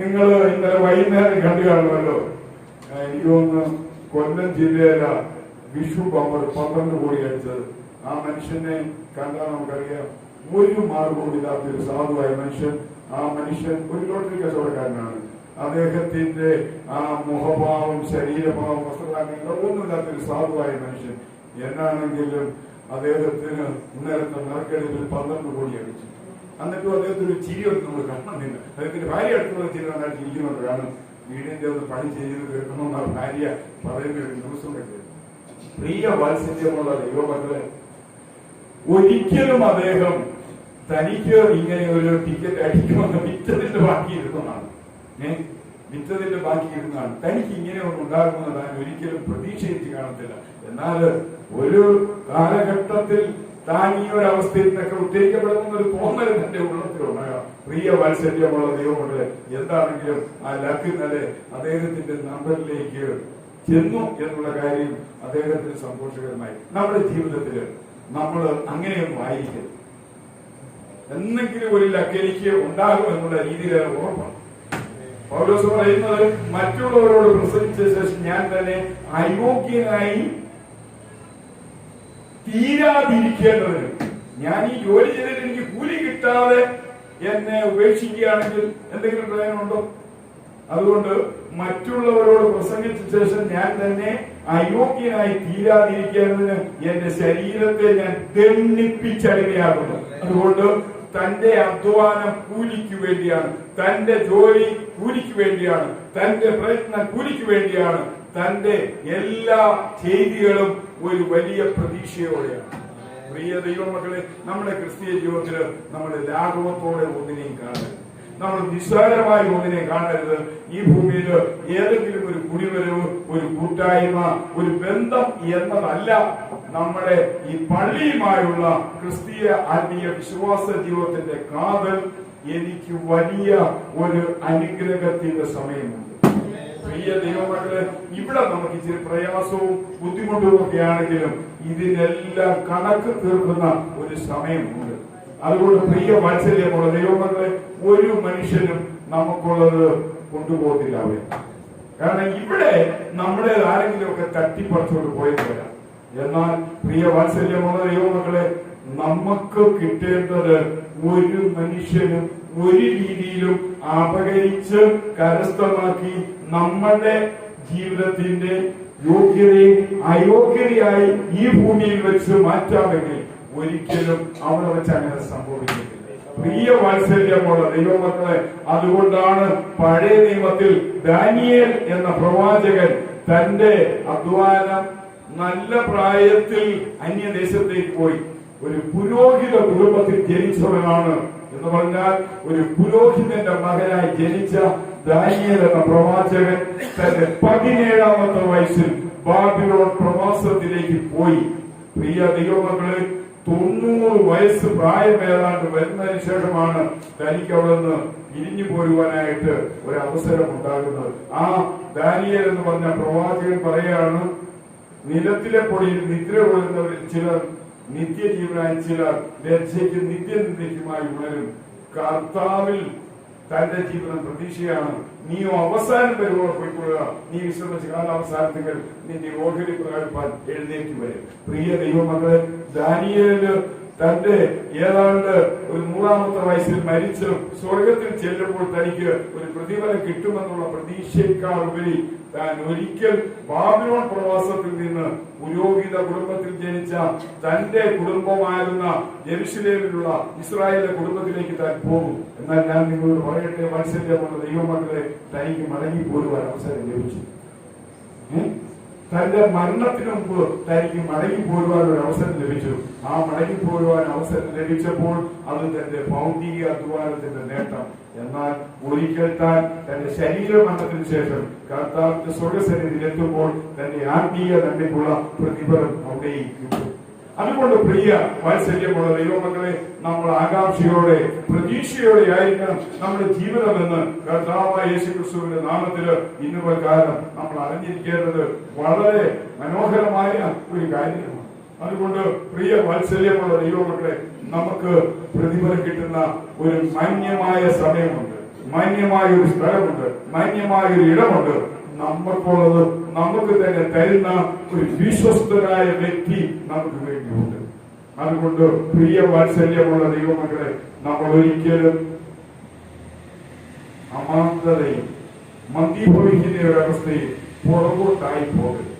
Speaker 1: നിങ്ങൾ ഇന്നലെ വൈകുന്നേരം കണ്ടു കാണുമല്ലോ. എനിക്ക് തോന്നുന്നു കൊല്ലം ജില്ലയില വിഷു ബമ്പർ 12 കോടി അടിച്ചത്. ആ മനുഷ്യനെ കണ്ടാൽ നമുക്കറിയാം, ഒരു മാർഗവും ഇല്ലാത്തൊരു സാധുവായ മനുഷ്യൻ. ആ മനുഷ്യൻ ഒരു ലോട്ടറി കച്ചവടക്കാരനാണ്. അദ്ദേഹത്തിന്റെ ആ മുഖഭാവം, ശരീരഭാവം, വസ്ത്രധാരണങ്ങൾ ഒന്നുമില്ലാത്തൊരു സാധുവായ മനുഷ്യൻ. എന്നാണെങ്കിലും അദ്ദേഹത്തിന് ഇന്നലത്തെ നറുക്കെടുപ്പിൽ 12 കോടി അടിച്ചു. എന്നിട്ടും അദ്ദേഹത്തിന് ചിരിയൊന്നും നമ്മൾ കാണുന്നില്ല. അദ്ദേഹത്തിന്റെ ഭാര്യ അടുത്തുള്ള ചിരി നന്നായിട്ട് ഇരിക്കുന്നുണ്ട്. കാരണം വീടിന്റെ ഒന്ന് പണി ചെയ്ത് കേൾക്കണമെന്നാണ് ഭാര്യ പറയുന്ന ഒരു ന്യൂസും കണ്ടത്. പ്രിയ വാത്സല്യമുള്ള ദൈവമക്കളെ, ഒരിക്കലും അദ്ദേഹം തനിക്ക് ഇങ്ങനെ ഒരു ടിക്കറ്റ് അടിക്കുമെന്ന് വിറ്റതിന്റെ ബാക്കി ഇരുന്നതാണ്. വിറ്റതിന്റെ ബാക്കി ഇരുന്നാണ്. തനിക്ക് ഇങ്ങനെ ഒന്നും ഉണ്ടാകുമെന്ന് താൻ ഒരിക്കലും പ്രതീക്ഷിച്ച് കാണത്തില്ല. എന്നാൽ ഒരു കാലഘട്ടത്തിൽ താൻ ഈ ഒരു അവസ്ഥയിൽ നിന്നൊക്കെ ഉദ്ധരിക്കപ്പെടുന്ന ഒരു തോന്നൽ തന്റെ ഉള്ളത്തിലുണ്ടാകാം. പ്രിയ വാത്സല്യമുള്ള ദൈവമുണ്ട്. എന്താണെങ്കിലും ആ ലക്ക് ഇന്നലെ അദ്ദേഹത്തിന്റെ നമ്പറിലേക്ക് ചെന്നു എന്നുള്ള കാര്യം അദ്ദേഹത്തിന് സന്തോഷകരമായി. നമ്മുടെ ജീവിതത്തില് നമ്മൾ അങ്ങനെയൊന്നും ആയിരിക്കും. എന്തെങ്കിലും ഒരു ലക്ക് എനിക്ക് ഉണ്ടാകും എന്നുള്ള രീതിയിലാണ് ഉറപ്പാണ്. പൗലോസ് പറയുന്നത്, മറ്റുള്ളവരോട് പ്രസംഗിച്ച ശേഷം ഞാൻ തന്നെ അയോഗ്യനായി തീരാതിരിക്കേണ്ടതിന്. ഞാൻ ഈ ജോലി ചെയ്തിട്ട് എനിക്ക് കൂലി കിട്ടാതെ എന്നെ ഉപേക്ഷിക്കുകയാണെങ്കിൽ എന്തെങ്കിലും പ്രയോജനമുണ്ടോ? അതുകൊണ്ട് മറ്റുള്ളവരോട് പ്രസംഗിച്ച ശേഷം ഞാൻ തന്നെ അയോഗ്യനായി തീരാതിരിക്കുന്നതിന് എന്റെ ശരീരത്തെ ഞാൻ ദണ്ഡിപ്പിച്ചടിമയാകുന്നു. അതുകൊണ്ട് തന്റെ അധ്വാനം കൂലിക്ക് വേണ്ടിയാണ്, തന്റെ ജോലി കൂലിക്ക് വേണ്ടിയാണ്, തന്റെ പ്രയത്നം കൂലിക്ക് വേണ്ടിയാണ്, തന്റെ എല്ലാ ചെയ്തികളും ഒരു വലിയ പ്രതീക്ഷയോടെയാണ്. പ്രിയ ദൈവമക്കളെ, നമ്മുടെ ക്രിസ്തീയ ജീവിതത്തില് നമ്മൾ ലാഘവത്തോടെ ഒന്നിനെയും കാണരുത്, നമ്മൾ നിസ്സാരമായി ഒന്നിനെയും കാണരുത്. ഈ ഭൂമിയിൽ ഏതെങ്കിലും ഒരു കുടിവരവ്, ഒരു കൂട്ടായ്മ, ഒരു ബന്ധം എന്നതല്ല നമ്മുടെ ഈ പള്ളിയുമായുള്ള ക്രിസ്തീയ ആത്മീയ വിശ്വാസ ജീവിതത്തിന്റെ കാതൽ. എനിക്ക് വലിയ ഒരു അനുഗ്രഹത്തിന്റെ സമയമുണ്ട്. പ്രിയ ദൈവമക്കളെ, ഇവിടെ നമുക്ക് ഇച്ചിരി പ്രയാസവും ബുദ്ധിമുട്ടും ഒക്കെ ആണെങ്കിലും ഇതിനെല്ലാം കണക്ക് തീർക്കുന്ന ഒരു സമയമുണ്ട്. അതുകൊണ്ട് പ്രിയ വാത്സല്യമുള്ള ദൈവമക്കളെ, ഒരു മനുഷ്യനും നമുക്കുള്ളത് കൊണ്ടുപോകത്തില്ല അവരെ. കാരണം ഇവിടെ നമ്മുടെ ആരെങ്കിലും ഒക്കെ തട്ടിപ്പറിച്ചോണ്ട് പോയത് വരാം. എന്നാൽ പ്രിയ വാത്സല്യമുള്ള ദൈവമക്കളെ, നമുക്ക് കിട്ടേണ്ടത് ഒരു മനുഷ്യനും ഒരു രീതിയിലും അപകരിച്ച് കരസ്ഥമാക്കി നമ്മുടെ ജീവിതത്തിന്റെ യോഗ്യതയും അയോഗ്യതയായി ഈ ഭൂമിയിൽ വെച്ച് മാറ്റാമെങ്കിൽ ഒരിക്കലും അവിടെ വെച്ച് അങ്ങനെ സംഭവിക്കുന്നില്ല. പ്രിയ വാത്സല്യമുള്ള ദൈവമക്കളെ, അതുകൊണ്ടാണ് പഴയ നിയമത്തിൽ ദാനിയേൽ എന്ന പ്രവാചകൻ തന്റെ അധ്വാനം നല്ല പ്രായത്തിൽ അന്യദേശത്തേക്ക് പോയി. ഒരു പുരോഹിത കുടുംബത്തിൽ ജനിച്ചവനാണ് എന്ന് പറഞ്ഞാൽ ഒരു പുരോഹിതന്റെ മകനായി ജനിച്ച ദാനിയേൽ എന്ന പ്രവാചകൻ തന്റെ 17ാമത്തെ വയസ്സിൽ ബാബിലോൺ പ്രവാസത്തിലേക്ക് പോയി. പ്രിയ ദൈവമക്കളെ, 90 വയസ്സ് പ്രായമേതാണ്ട് വരുന്നതിന് ശേഷമാണ് തനിക്ക് അവിടെ നിന്ന് പിരിഞ്ഞു പോരുവാനായിട്ട് ഒരു അവസരം ഉണ്ടാകുന്നത്. ആ ദാനിയേൽ എന്ന് പറഞ്ഞ പ്രവാചകൻ പറയാണ്, നിലത്തിലെ പൊടിയിൽ നിദ്ര കൊള്ളുന്നവരിൽ ചിലർ നിത്യജീവനായി, ചിലർ ലജ്ജയ്ക്കും നിത്യനിന്ദയ്ക്കുമായി ഉണരും. കർത്താവിൽ തന്റെ ജീവിതം പ്രതീക്ഷയാണ്. നീയോ അവസാനം വരുമ്പോൾ പോയിക്കൊള്ളുക, നീ വിശ്രമിച്ച കാലാവസാനത്തിൽ നിന്റെ ഓഹരി പ്രകടിപ്പാൻ എഴുന്നേറ്റ് വരും. പ്രിയ ദൈവമക്കളെ, ദാനിയേല് തന്റെ ഏതാണ്ട് ഒരു 100ാമത്തെ വയസ്സിൽ മരിച്ച് സ്വർഗത്തിൽ ചെല്ലുമ്പോൾ തനിക്ക് ഒരു പ്രതിഫലം കിട്ടുമെന്നുള്ള പ്രതീക്ഷയേക്കാൾ ഉപരി താൻ ഒരിക്കൽ ബാബിലോൺ പ്രവാസത്തിൽ നിന്ന് പുരോഹിത കുടുംബത്തിൽ ജനിച്ച തന്റെ കുടുംബമായിരുന്ന യെരുശലേമിലുള്ള ഇസ്രായേലിന്റെ കുടുംബത്തിലേക്ക് താൻ പോകും. എന്നാൽ ഞാൻ നിങ്ങളോട് പറയട്ടെ, വാത്സല്യമുള്ള ദൈവമക്കളെ, തനിക്ക് മടങ്ങി പോരുവാൻ അവസരം ലഭിച്ചു. തന്റെ മരണത്തിന് മുമ്പ് തനിക്ക് മടങ്ങി പോരുവാൻ ഒരു അവസരം ലഭിച്ചു. ആ മടങ്ങി പോരുവാൻ അവസരം ലഭിച്ചപ്പോൾ അത് തന്റെ ഭൗതിക അധ്വാനത്തിന്റെ നേട്ടം. എന്നാൽ ഒരിക്കൽ താൻ തന്റെ ശരീരമരണത്തിന് ശേഷം കർത്താവിന്റെ സ്വർഗസന്നിധിയിൽ എത്തുമ്പോൾ തന്റെ ആത്മീയ നന്മയ്ക്കുള്ള പ്രതിഫലം അവിടെയും കിട്ടും. അതുകൊണ്ട് പ്രിയ വാത്സല്യമുള്ള ദൈവമക്കളെ, നമ്മൾ ആകാംക്ഷയോടെ പ്രതീക്ഷയോടെ ആയിരിക്കണം നമ്മുടെ ജീവിതമെന്ന് കർത്താവായ യേശുക്രിസ്തുവിന്റെ നാമത്തില് ഇന്ന് പ്രകാരം നമ്മൾ അറിഞ്ഞിരിക്കേണ്ടത് വളരെ മനോഹരമായ ഒരു കാര്യമാണ്. അതുകൊണ്ട് പ്രിയ വാത്സല്യമുള്ള ദൈവമക്കളെ, നമുക്ക് പ്രതിഫലം കിട്ടുന്ന ഒരു മാന്യമായ സമയമുണ്ട്, മാന്യമായ ഒരു സ്ഥലമുണ്ട്, മാന്യമായ ഒരു ഇടമുണ്ട്. നമുക്കുള്ളത് നമുക്ക് തന്നെ തരുന്ന ഒരു വിശ്വസ്തനായ വ്യക്തി നമുക്ക് വേണ്ടിയുണ്ട്. അതുകൊണ്ട് പ്രിയ വാത്സല്യമുള്ള ദൈവമക്കളെ, നമ്മൾ ഒരിക്കലും അമാന്തതയും മന്ദീഭവിക്കുന്ന ഒരവസ്ഥയിൽ പുറകോട്ടായി പോകരുത്.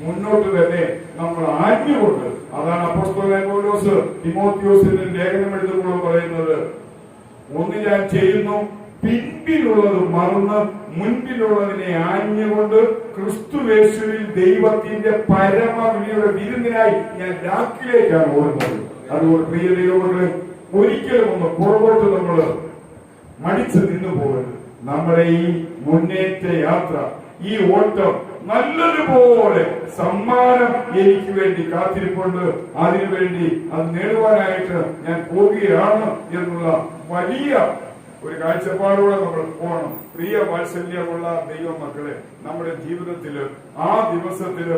Speaker 1: മുന്നോട്ട് തന്നെ നമ്മൾ ആജ്ഞയുണ്ട്. അതാണ് അപ്പോസ്തലനായ പൗലോസ് തിമോത്തിയോസിന് ലേഖനം എഴുതുമ്പോൾ പറയുന്നത്, ഒന്ന് ഞാൻ ചെയ്യുന്നു, പിൻപിലുള്ളത് മറന്ന് മുൻപിലുള്ളതിനെ ആഞ്ഞുകൊണ്ട് ക്രിസ്തുയേശുവിൽ ദൈവത്തിന്റെ പരമവിളിയുടെ വിരുന്നിനായി ഞാൻ രാത്രിയിലേക്കാണ് ഓടുന്നത്. അതുകൊണ്ട് പ്രിയ ദൈവമക്കളെ, ഒരിക്കലും ഒന്ന് പുറകോട്ട് നമ്മൾ മടിച്ചു നിന്നു പോകരുത്. നമ്മുടെ ഈ മുന്നേറ്റ യാത്ര, ഈ ഓട്ടം നല്ലതുപോലെ സമ്മാനം എനിക്ക് വേണ്ടി കാത്തിരിപ്പുണ്ട്. അതിനുവേണ്ടി അത് നേടുവാനായിട്ട് ഞാൻ പോവുകയാണ് എന്നുള്ള വലിയ ഒരു കാഴ്ചപ്പാടോടെ നമ്മൾ പോകണം. പ്രിയ വാത്സല്യമുള്ള ദൈവമക്കളെ, നമ്മുടെ ജീവിതത്തില് ആ ദിവസത്തില്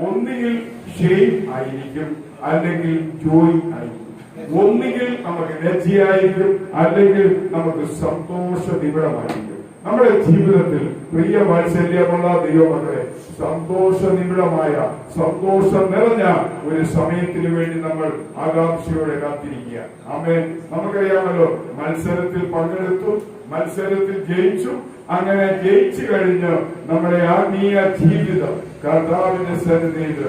Speaker 1: ഒന്നുകിൽ ഷെയിം ആയിരിക്കും, അല്ലെങ്കിൽ ജോയ് ആയിരിക്കും. ഒന്നുകിൽ നമുക്ക് ലജ്ജയായിരിക്കും, അല്ലെങ്കിൽ നമുക്ക് സന്തോഷ നിബിഡമായിരിക്കും. നമ്മുടെ ജീവിതത്തിൽ പ്രിയ വാത്സല്യമുള്ള ദൈവമക്കളെ, സന്തോഷനിബിഡമായ സന്തോഷം നിറഞ്ഞ ഒരു സമയത്തിന് വേണ്ടി നമ്മൾ ആകാംക്ഷയോടെ കാത്തിരിക്കുക. ആമേൻ. നമുക്കറിയാമല്ലോ, മത്സരത്തിൽ പങ്കെടുത്തു, മത്സരത്തിൽ ജയിച്ചു. അങ്ങനെ ജയിച്ചു കഴിഞ്ഞ് നമ്മുടെ ആത്മീയ ജീവിതം കർത്താവിന്റെ സന്നിധിയിൽ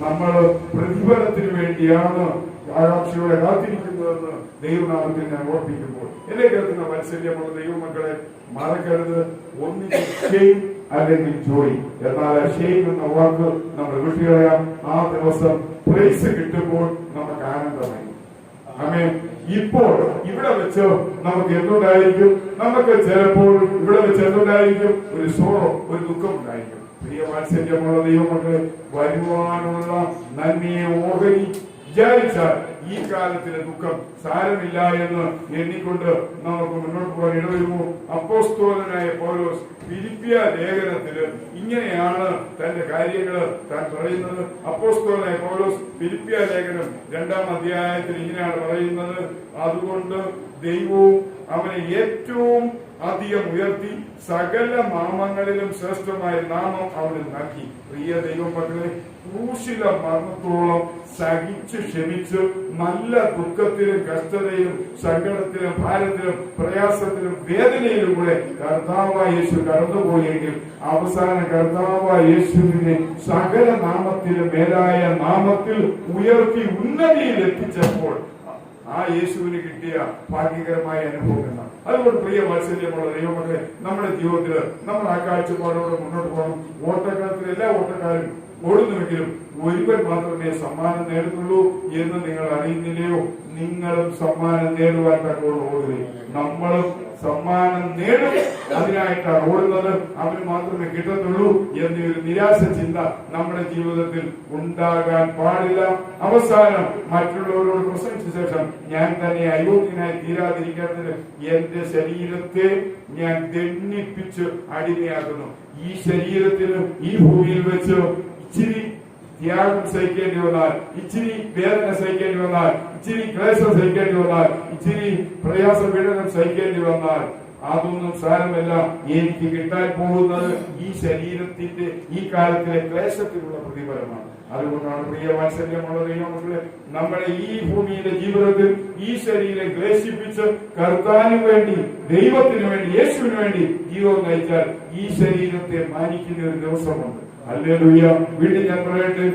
Speaker 1: നമ്മൾ പ്രതിഫലത്തിന് വേണ്ടിയാണ് ആകാംക്ഷയോടെ കാത്തിരിക്കുന്നതെന്ന് ദൈവനാമത്തിൽ ഞാൻ ഓർപ്പിക്കുമ്പോൾ, എന്നെ കേൾക്കുന്ന മത്സര്യമുള്ള ദൈവമക്കളെ, മറക്കരുത്, ഒന്നിന് ഷെയിം അല്ലെങ്കിൽ ജോയി. എന്നാൽ ഷെയിം എന്ന വാക്ക് നമ്മൾ വിട്ടുകളയാം. ആ ദിവസം പ്രൈസ് കിട്ടുമ്പോൾ നമുക്ക് ആനന്ദമായി. ആമേൻ. ഇപ്പോൾ ഇവിടെ വെച്ച് നമുക്ക് എന്തുണ്ടായിരിക്കും? നമുക്ക് ചിലപ്പോൾ ഇവിടെ വെച്ച് എന്തുണ്ടായിരിക്കും? ഒരു സോറോ, ഒരു ദുഃഖം ഉണ്ടായിരിക്കും. പ്രിയ വാത്സല്യമുള്ള ദൈവമക്കളെ, വരുവാനുള്ള നന്മയെ ഓഹരി വിചാരിച്ചാൽ ഈ കാലത്തിലെ ദുഃഖം സാരമില്ല എന്ന് എണ്ണിക്കൊണ്ട് നമുക്ക് മുന്നോട്ട് പോകാൻ ഇടവരുമോ? അപ്പോസ്തലനായ പൗലോസ് ഫിലിപ്പിയ ലേഖനത്തില് ഇങ്ങനെയാണ് തന്റെ കാര്യങ്ങൾ താൻ പറയുന്നത്. അപ്പോസ്തലനായ പൗലോസ് ഫിലിപ്പിയ ലേഖനം 2-ാം അധ്യായത്തിൽ ഇങ്ങനെയാണ് പറയുന്നത്: അതുകൊണ്ട് ദൈവവും അവനെ ഏറ്റവും അധികം ഉയർത്തി സകല നാമങ്ങളിലും ശ്രേഷ്ഠമായ നാമം അവന് നൽകി. പ്രിയ ദൈവമക്കളെ, ക്രൂശിലെ മരണത്തോളം സഹിച്ച് ക്ഷമിച്ച് നല്ല ദുഃഖത്തിലും കഷ്ടതയിലും സങ്കടത്തിലും ഭാരത്തിലും പ്രയാസത്തിലും വേദനയിലും കൂടെ കർത്താവായ യേശു കടന്നുപോയെങ്കിൽ അവസാനം കർത്താവായ യേശുവിനെ സകല നാമത്തിലും മേലായ നാമത്തിൽ ഉയർത്തി ഉന്നതിയിൽ എത്തിച്ചപ്പോൾ ആ യേശുവിന് കിട്ടിയ ഭാഗ്യകരമായ അനുഭവം എന്നാണ്. അതുകൊണ്ട് പ്രിയ വാത്സല്യമുള്ള ദൈവമക്കളെ, നമ്മുടെ ജീവിതത്തിൽ നമ്മൾ ആ കാഴ്ചപ്പാടോടെ മുന്നോട്ട് പോകണം. ഓട്ടക്കാലത്തിൽ എല്ലാ ഓട്ടക്കാരും ഓടുന്നുവെങ്കിലും ഒരുവൻ മാത്രമേ സമ്മാനം നേടുന്നുള്ളൂ എന്ന് നിങ്ങൾ അറിയുന്നില്ലയോ? നിങ്ങളും സമ്മാനം നേടുവാൻ തക്കോളം ഓടുകയും നമ്മളും സമ്മാനം നേടും, അതിനായിട്ടാണ് ഓടുന്നത്, അവന് മാത്രമേ കിട്ടത്തുള്ളൂ എന്നൊരു നിരാശ ചിന്ത നമ്മുടെ ജീവിതത്തിൽ ഉണ്ടാകാൻ പാടില്ല. അവസാനം മറ്റുള്ളവരോട് പ്രസംഗിച്ച ശേഷം ഞാൻ തന്നെ അയോഗ്യനായി തീരാതിരിക്കാത്തതിന് എന്റെ ശരീരത്തെ ഞാൻ ദണ്ഡിപ്പിച്ച് അടിമയാക്കുന്നു. ഈ ശരീരത്തിന് ഈ ഭൂമിയിൽ വെച്ച് ഇച്ചിരി ത്യാഗം സഹിക്കേണ്ടി വന്നാൽ, ഇച്ചിരി വേദന സഹിക്കേണ്ടി വന്നാൽ, ഇച്ചിരി ക്ലേശം സഹിക്കേണ്ടി വന്നാൽ, ഇച്ചിരി പ്രയാസ പീഡനം സഹിക്കേണ്ടി വന്നാൽ അതൊന്നും സാരമല്ല. എനിക്ക് കിട്ടാൻ പോകുന്നത് ഈ ശരീരത്തിന്റെ ഈ കാലത്തിലെ ക്ലേശത്തിലുള്ള പ്രതിഫലമാണ്. അതുകൊണ്ടാണ് പ്രിയ വാത്സല്യമുള്ള ദൈവമക്കളെ, നമ്മുടെ ഈ ഭൂമിയിലെ ജീവിതത്തിൽ ഈ ശരീരം ക്ലേശിപ്പിച്ച് കർത്താവിന് വേണ്ടി, ദൈവത്തിന് വേണ്ടി, യേശുവിന് വേണ്ടി ജീവിതം നയിച്ചാൽ ഈ ശരീരത്തെ മാനിക്കുന്ന ഒരു ദിവസമുണ്ട്. ഹല്ലേലൂയ. വീണ്ടും ഞാൻ പറയട്ടെ,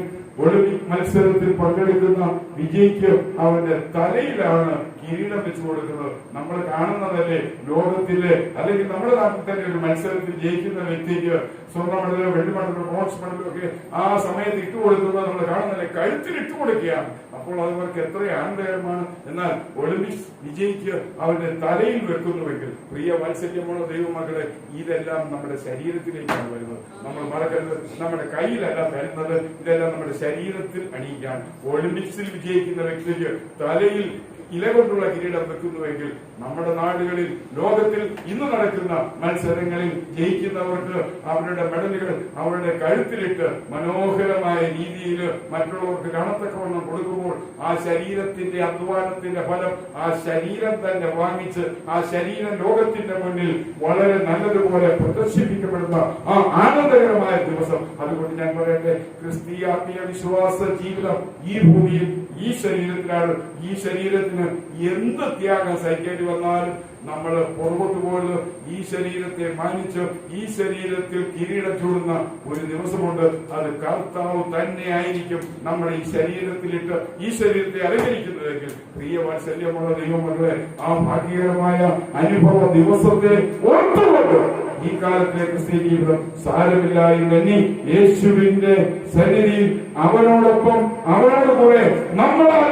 Speaker 1: ഒളിമ്പിക് മത്സരത്തിൽ പങ്കെടുക്കുന്ന വിജയിക്ക് അവന്റെ തലയിലാണ് കിരീടം വെച്ചു കൊടുക്കുന്നത്. നമ്മൾ കാണുന്നതല്ലേ ലോകത്തിലെ, അല്ലെങ്കിൽ നമ്മുടെ നാട്ടിൽ തന്നെ ഒരു മത്സരത്തിൽ ജയിക്കുന്ന വ്യക്തിക്ക് സ്വർണ്ണ മെഡലോ വെള്ളി മെഡലോ ബ്രോൺസ് മെഡലോ ഒക്കെ ആ സമയത്ത് ഇട്ടുകൊടുക്കുന്നത് നമ്മൾ കാണുന്നതല്ലേ, കഴുത്തിൽ ഇട്ടുകൊടുക്കുകയാണ്. അപ്പോൾ അതവർക്ക് എത്ര ആനന്ദകരമാണ്. എന്നാൽ ഒളിമ്പിക്സ് വിജയിക്ക് അവന്റെ തലയിൽ വെക്കുന്നുവെങ്കിൽ പ്രിയ വാത്സല്യമുള്ള ദൈവമക്കളെ, ഇതെല്ലാം നമ്മുടെ ശരീരത്തിലേക്കാണ് വരുന്നത്. നമ്മൾ മറക്കരുത്, നമ്മുടെ കയ്യിലല്ല തരുന്നത്, ഇതെല്ലാം നമ്മുടെ ശരീരത്തിൽ അണിയിക്കാൻ. ഒളിമ്പിക്സിൽ വിജയിക്കുന്ന വ്യക്തിക്ക് തലയിൽ ഇല കൊണ്ടുള്ള കിരീടം വെക്കുന്നുവെങ്കിൽ നമ്മുടെ നാടുകളിൽ, ലോകത്തിൽ ഇന്ന് നടക്കുന്ന മത്സരങ്ങളിൽ ജയിക്കുന്നവർക്ക് അവരുടെ മെഡലുകൾ അവരുടെ കഴുത്തിലിട്ട് മനോഹരമായ രീതിയിൽ മറ്റുള്ളവർക്ക് കാണത്തക്കവണ്ണം കൊടുക്കുമ്പോൾ ആ ശരീരത്തിന്റെ അധ്വാനത്തിന്റെ ഫലം ആ ശരീരം തന്നെ വാങ്ങിച്ച് ആ ശരീരം ലോകത്തിന്റെ മുന്നിൽ വളരെ നല്ലതുപോലെ പ്രദർശിപ്പിക്കപ്പെടുന്ന ആ ആനന്ദകരമായ ദിവസം. അതുകൊണ്ട് ഞാൻ പറയട്ടെ, ക്രിസ്തീയാത്മീയ വിശ്വാസ ജീവിതം ഈ ഭൂമിയിൽ ഈ ശരീരത്തിലാണ്. ഈ ശരീരത്തിന് എന്ത് ത്യാഗം സഹിക്കേണ്ടി വന്നാലും നമ്മൾ പുറകോട്ട് പോയത് ഈ ശരീരത്തെ മാനിച്ച് ഈ ശരീരത്തിൽ കിരീടം ചൂടുന്ന ഒരു ദിവസമുണ്ട്. അത് കർത്താവ് തന്നെ ആയിരിക്കും നമ്മുടെ ഈ ശരീരത്തിലിട്ട് ഈ ശരീരത്തെ അലങ്കരിക്കുന്നതെങ്കിൽ പ്രിയ വാത്സല്യമുള്ള ദൈവമക്കളെ, ആ ഭാഗ്യകരമായ അനുഭവ ദിവസത്തെ ഓർത്തുകൊണ്ട് ഈ കാലത്തിലെ ക്രിസ്ത്യ ജീവിതം സാരമില്ല എന്നെണ്ണി യേശുവിന്റെ സന്നിധിയിൽ അവനോടൊപ്പം അവനോട് കൂടെ നമ്മളാൽ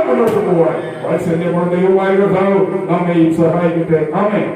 Speaker 1: മുന്നോട്ട് പോവാൻ വാത്സല്യമുള്ള ദൈവമായ കർത്താവ് നമ്മെയും സഹായിക്കട്ടെ. ആമേൻ.